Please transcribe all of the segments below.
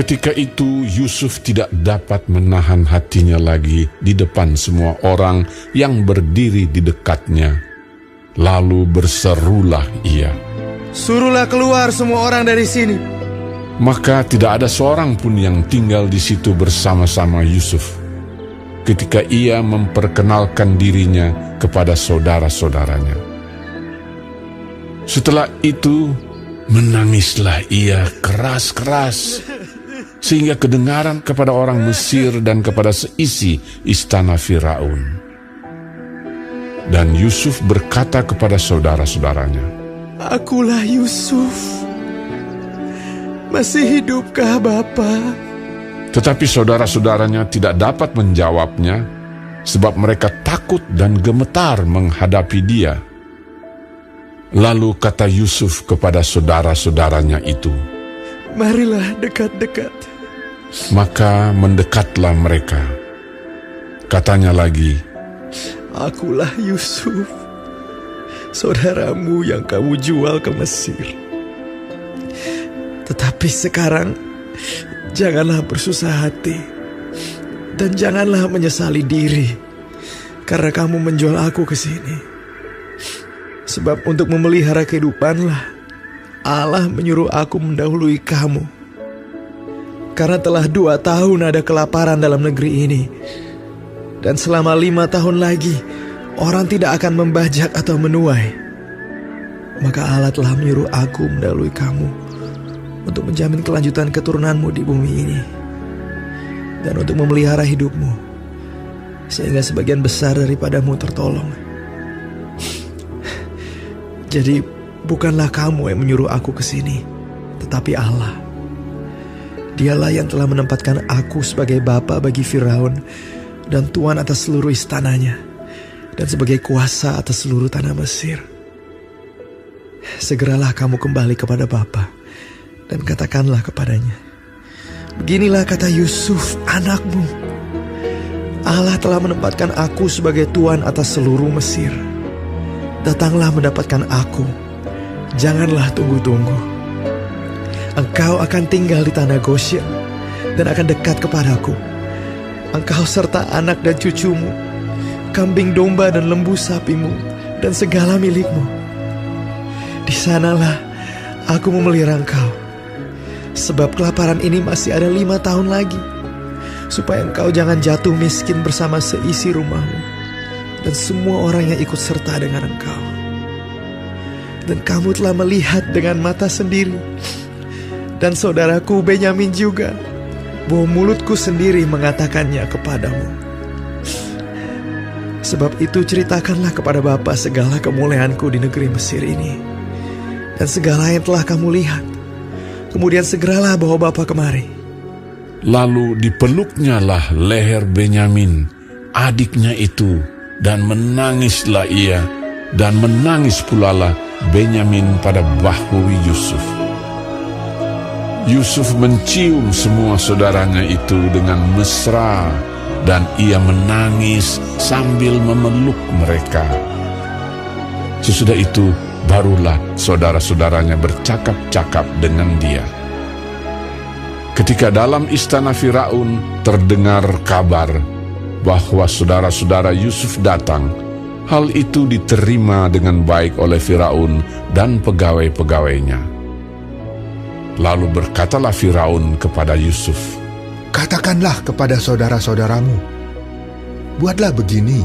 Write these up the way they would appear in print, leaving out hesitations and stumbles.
Ketika itu Yusuf tidak dapat menahan hatinya lagi di depan semua orang yang berdiri di dekatnya. Lalu berserulah ia, "Suruhlah keluar semua orang dari sini." Maka tidak ada seorang pun yang tinggal di situ bersama-sama Yusuf ketika ia memperkenalkan dirinya kepada saudara-saudaranya. Setelah itu menangislah ia keras-keras sehingga kedengaran kepada orang Mesir dan kepada seisi istana Firaun. Dan Yusuf berkata kepada saudara-saudaranya, "Akulah Yusuf. Masih hidupkah Bapa?" Tetapi saudara-saudaranya tidak dapat menjawabnya, sebab mereka takut dan gemetar menghadapi dia. Lalu kata Yusuf kepada saudara-saudaranya itu, "Marilah dekat-dekat." Maka mendekatlah mereka. Katanya lagi, "Akulah Yusuf, saudaramu yang kamu jual ke Mesir. Tetapi sekarang janganlah bersusah hati dan janganlah menyesali diri karena kamu menjual aku ke sini. Sebab untuk memelihara kehidupanlah Allah menyuruh aku mendahului kamu. Karena telah 2 tahun ada kelaparan dalam negeri ini, dan selama 5 tahun lagi orang tidak akan membajak atau menuai. Maka Allah telah menyuruh aku mendahului kamu untuk menjamin kelanjutan keturunanmu di bumi ini, dan untuk memelihara hidupmu, sehingga sebagian besar daripadamu tertolong. Jadi bukanlah kamu yang menyuruh aku ke sini, tetapi Allah. Dialah yang telah menempatkan aku sebagai bapa bagi Firaun dan tuan atas seluruh istananya, dan sebagai kuasa atas seluruh tanah Mesir. Segeralah kamu kembali kepada Bapa dan katakanlah kepadanya, beginilah kata Yusuf anakmu, Allah telah menempatkan aku sebagai tuan atas seluruh Mesir. Datanglah mendapatkan aku, janganlah tunggu-tunggu. Engkau akan tinggal di tanah Goshen dan akan dekat kepadaku. Engkau serta anak dan cucumu, kambing domba dan lembu sapimu, dan segala milikmu. Di sanalah aku memelihara engkau, sebab kelaparan ini masih ada 5 tahun lagi, supaya engkau jangan jatuh miskin bersama seisi rumahmu dan semua orang yang ikut serta dengan engkau. Dan kamu telah melihat dengan mata sendiri, dan saudaraku Benyamin juga, bahwa mulutku sendiri mengatakannya kepadamu. Sebab itu ceritakanlah kepada Bapa segala kemuliaanku di negeri Mesir ini, dan segala yang telah kamu lihat. Kemudian segeralah bawa Bapa kemari." Lalu dipeluknya lah leher Benyamin, adiknya itu, dan menangislah ia, dan menangis pula lah Benyamin pada bahu Yusuf. Yusuf mencium semua saudaranya itu dengan mesra, dan ia menangis sambil memeluk mereka. Sesudah itu barulah saudara-saudaranya bercakap-cakap dengan dia. Ketika dalam istana Firaun terdengar kabar bahwa saudara-saudara Yusuf datang, hal itu diterima dengan baik oleh Firaun dan pegawai-pegawainya. Lalu berkatalah Firaun kepada Yusuf, "Katakanlah kepada saudara-saudaramu, buatlah begini,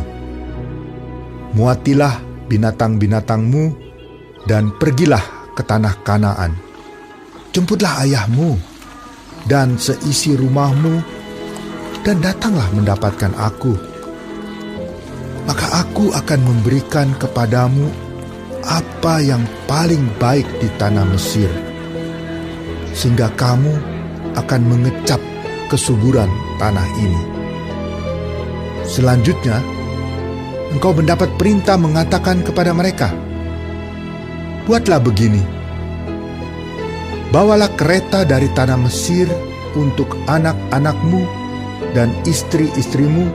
muatilah binatang-binatangmu dan pergilah ke tanah Kanaan. Jemputlah ayahmu dan seisi rumahmu dan datanglah mendapatkan aku. Maka aku akan memberikan kepadamu apa yang paling baik di tanah Mesir, sehingga kamu akan mengecap kesuburan tanah ini. Selanjutnya, engkau mendapat perintah mengatakan kepada mereka, buatlah begini, bawalah kereta dari tanah Mesir untuk anak-anakmu dan istri-istrimu,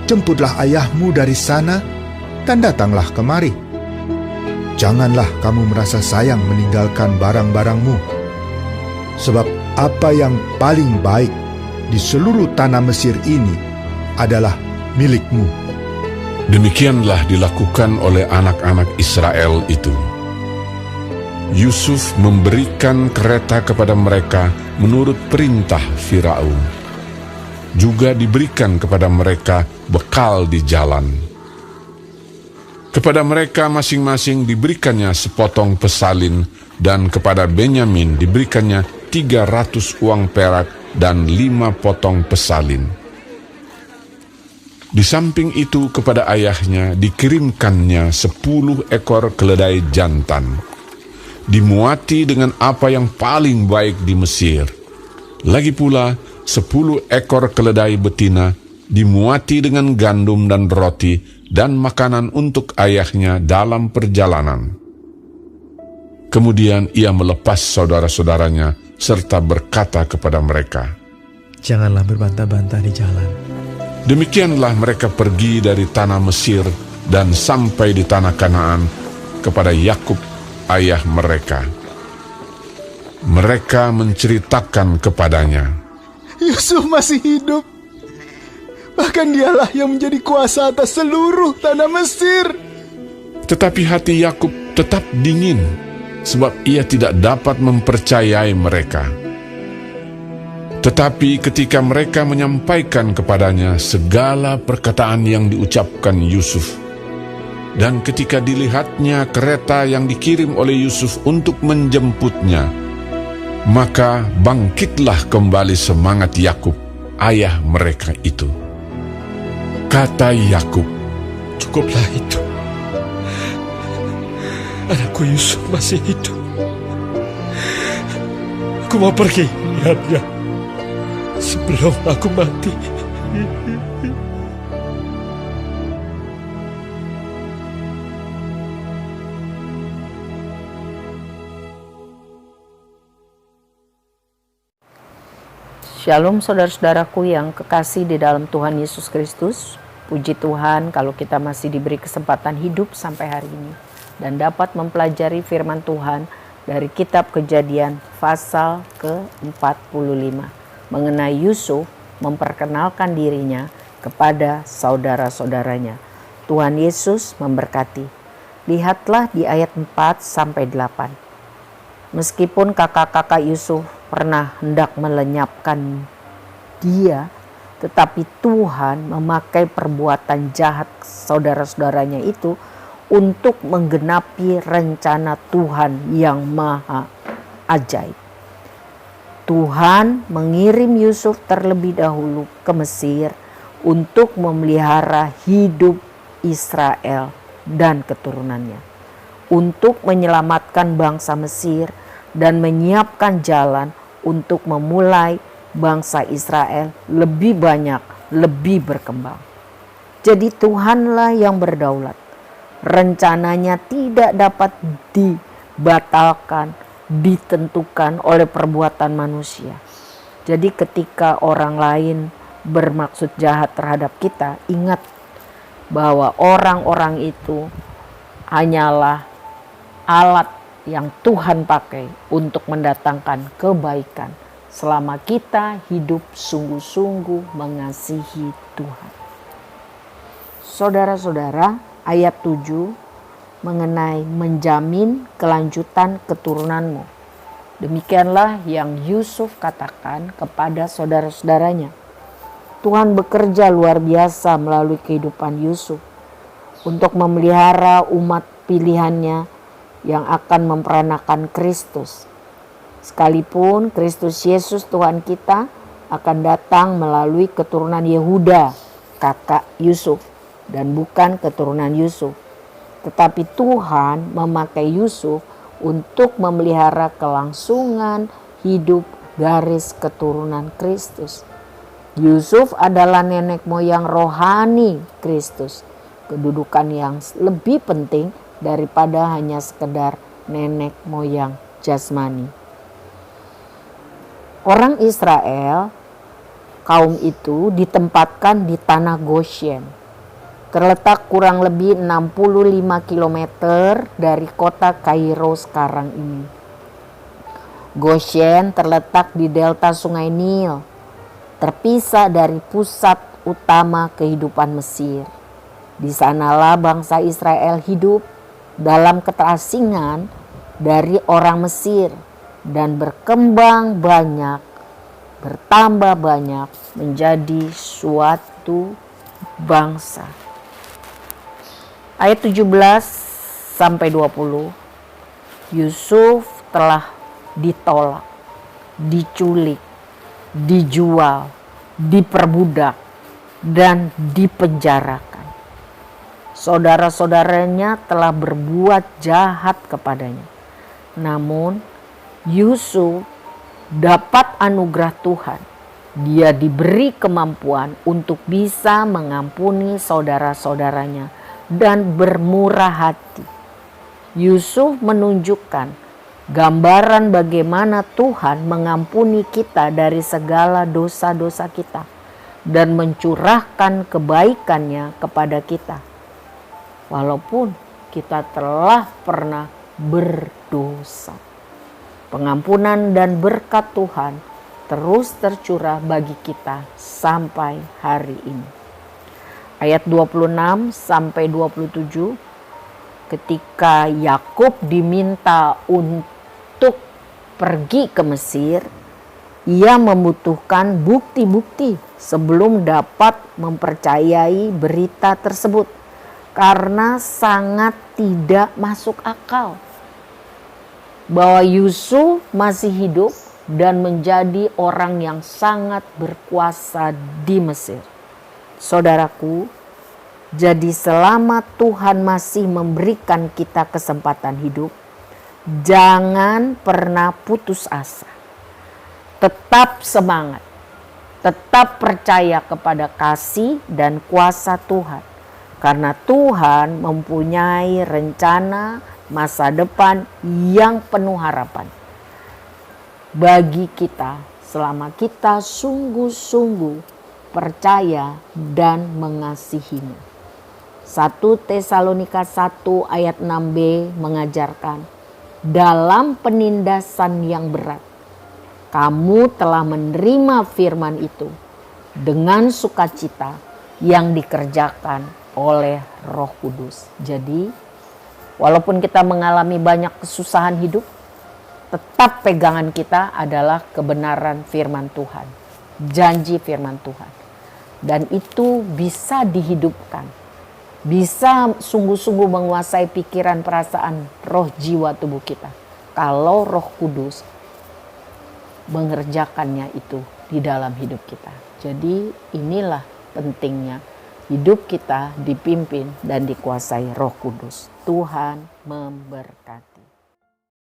jemputlah ayahmu dari sana, dan datanglah kemari. Janganlah kamu merasa sayang meninggalkan barang-barangmu, sebab apa yang paling baik di seluruh tanah Mesir ini adalah milikmu." Demikianlah dilakukan oleh anak-anak Israel itu. Yusuf memberikan kereta kepada mereka menurut perintah Firaun. Juga diberikan kepada mereka bekal di jalan. Kepada mereka masing-masing diberikannya sepotong pesalin, dan kepada Benyamin diberikannya 300 uang perak dan 5 potong pesalin. Di samping itu kepada ayahnya dikirimkannya 10 ekor keledai jantan, dimuati dengan apa yang paling baik di Mesir. Lagi pula 10 ekor keledai betina dimuati dengan gandum dan roti dan makanan untuk ayahnya dalam perjalanan. Kemudian ia melepas saudara-saudaranya serta berkata kepada mereka, "Janganlah berbantah-bantah di jalan." Demikianlah mereka pergi dari tanah Mesir dan sampai di tanah Kanaan kepada Yakub ayah mereka. Mereka menceritakan kepadanya, "Yusuf masih hidup. Bahkan dialah yang menjadi kuasa atas seluruh tanah Mesir." tetapi hati Yakub tetap dingin, sebab ia tidak dapat mempercayai mereka. Tetapi ketika mereka menyampaikan kepadanya segala perkataan yang diucapkan Yusuf, dan ketika dilihatnya kereta yang dikirim oleh Yusuf untuk menjemputnya, maka bangkitlah kembali semangat Yakub, ayah mereka itu. Kata Yakub, Cukuplah itu. Anakku Yusuf masih hidup. Aku mau pergi lihatnya sebelum aku mati. Shalom saudara-saudaraku yang kekasih di dalam Tuhan Yesus Kristus. Puji Tuhan kalau kita masih diberi kesempatan hidup sampai hari ini dan dapat mempelajari firman Tuhan dari kitab Kejadian pasal ke-45 mengenai Yusuf memperkenalkan dirinya kepada saudara-saudaranya. Tuhan Yesus memberkati. Lihatlah di ayat 4-8. Meskipun kakak-kakak Yusuf pernah hendak melenyapkan dia, tetapi Tuhan memakai perbuatan jahat saudara-saudaranya itu untuk menggenapi rencana Tuhan yang maha ajaib. Tuhan mengirim Yusuf terlebih dahulu ke Mesir untuk memelihara hidup Israel dan keturunannya, untuk menyelamatkan bangsa Mesir dan menyiapkan jalan untuk memulai bangsa Israel lebih banyak, lebih berkembang. Jadi Tuhanlah yang berdaulat. Rencananya tidak dapat dibatalkan, ditentukan oleh perbuatan manusia. Jadi ketika orang lain bermaksud jahat terhadap kita, ingat bahwa orang-orang itu hanyalah alat yang Tuhan pakai untuk mendatangkan kebaikan selama kita hidup sungguh-sungguh mengasihi Tuhan. Saudara-saudara, ayat 7 mengenai menjamin kelanjutan keturunanmu. Demikianlah yang Yusuf katakan kepada saudara-saudaranya. Tuhan bekerja luar biasa melalui kehidupan Yusuf untuk memelihara umat pilihannya yang akan memperanakan Kristus. Sekalipun Kristus Yesus Tuhan kita akan datang melalui keturunan Yehuda, kakak Yusuf, dan bukan keturunan Yusuf. Tetapi Tuhan memakai Yusuf untuk memelihara kelangsungan hidup garis keturunan Kristus. Yusuf adalah nenek moyang rohani Kristus, kedudukan yang lebih penting daripada hanya sekedar nenek moyang jasmani. Orang Israel, kaum itu ditempatkan di tanah Goshen, terletak kurang lebih 65 km dari kota Kairo sekarang ini. Goshen terletak di delta Sungai Nil, terpisah dari pusat utama kehidupan Mesir. Di sanalah bangsa Israel hidup dalam keterasingan dari orang Mesir dan berkembang banyak, bertambah banyak menjadi suatu bangsa. Ayat 17 sampai 20. Yusuf telah ditolak, diculik, dijual, diperbudak, dan dipenjarakan. Saudara-saudaranya telah berbuat jahat kepadanya. Namun Yusuf dapat anugerah Tuhan. Dia diberi kemampuan untuk bisa mengampuni saudara-saudaranya dan bermurah hati. Yusuf menunjukkan gambaran bagaimana Tuhan mengampuni kita dari segala dosa-dosa kita dan mencurahkan kebaikannya kepada kita. Walaupun kita telah pernah berdosa. Pengampunan dan berkat Tuhan terus tercurah bagi kita sampai hari ini. Ayat 26 sampai 27, ketika Yakub diminta untuk pergi ke Mesir, ia membutuhkan bukti-bukti sebelum dapat mempercayai berita tersebut karena sangat tidak masuk akal bahwa Yusuf masih hidup dan menjadi orang yang sangat berkuasa di Mesir. Saudaraku, jadi selama Tuhan masih memberikan kita kesempatan hidup, jangan pernah putus asa. Tetap semangat, tetap percaya kepada kasih dan kuasa Tuhan. Karena Tuhan mempunyai rencana masa depan yang penuh harapan bagi kita selama kita sungguh-sungguh percaya dan mengasihinya. 1 Tesalonika 1 ayat 6b mengajarkan, dalam penindasan yang berat, kamu telah menerima firman itu dengan sukacita yang dikerjakan oleh Roh Kudus. Jadi, walaupun kita mengalami banyak kesusahan hidup, tetap pegangan kita adalah kebenaran firman Tuhan, janji firman Tuhan. Dan itu bisa dihidupkan, bisa sungguh-sungguh menguasai pikiran, perasaan, roh, jiwa, tubuh kita. Kalau Roh Kudus mengerjakannya itu di dalam hidup kita. Jadi inilah pentingnya hidup kita dipimpin dan dikuasai Roh Kudus. Tuhan memberkati.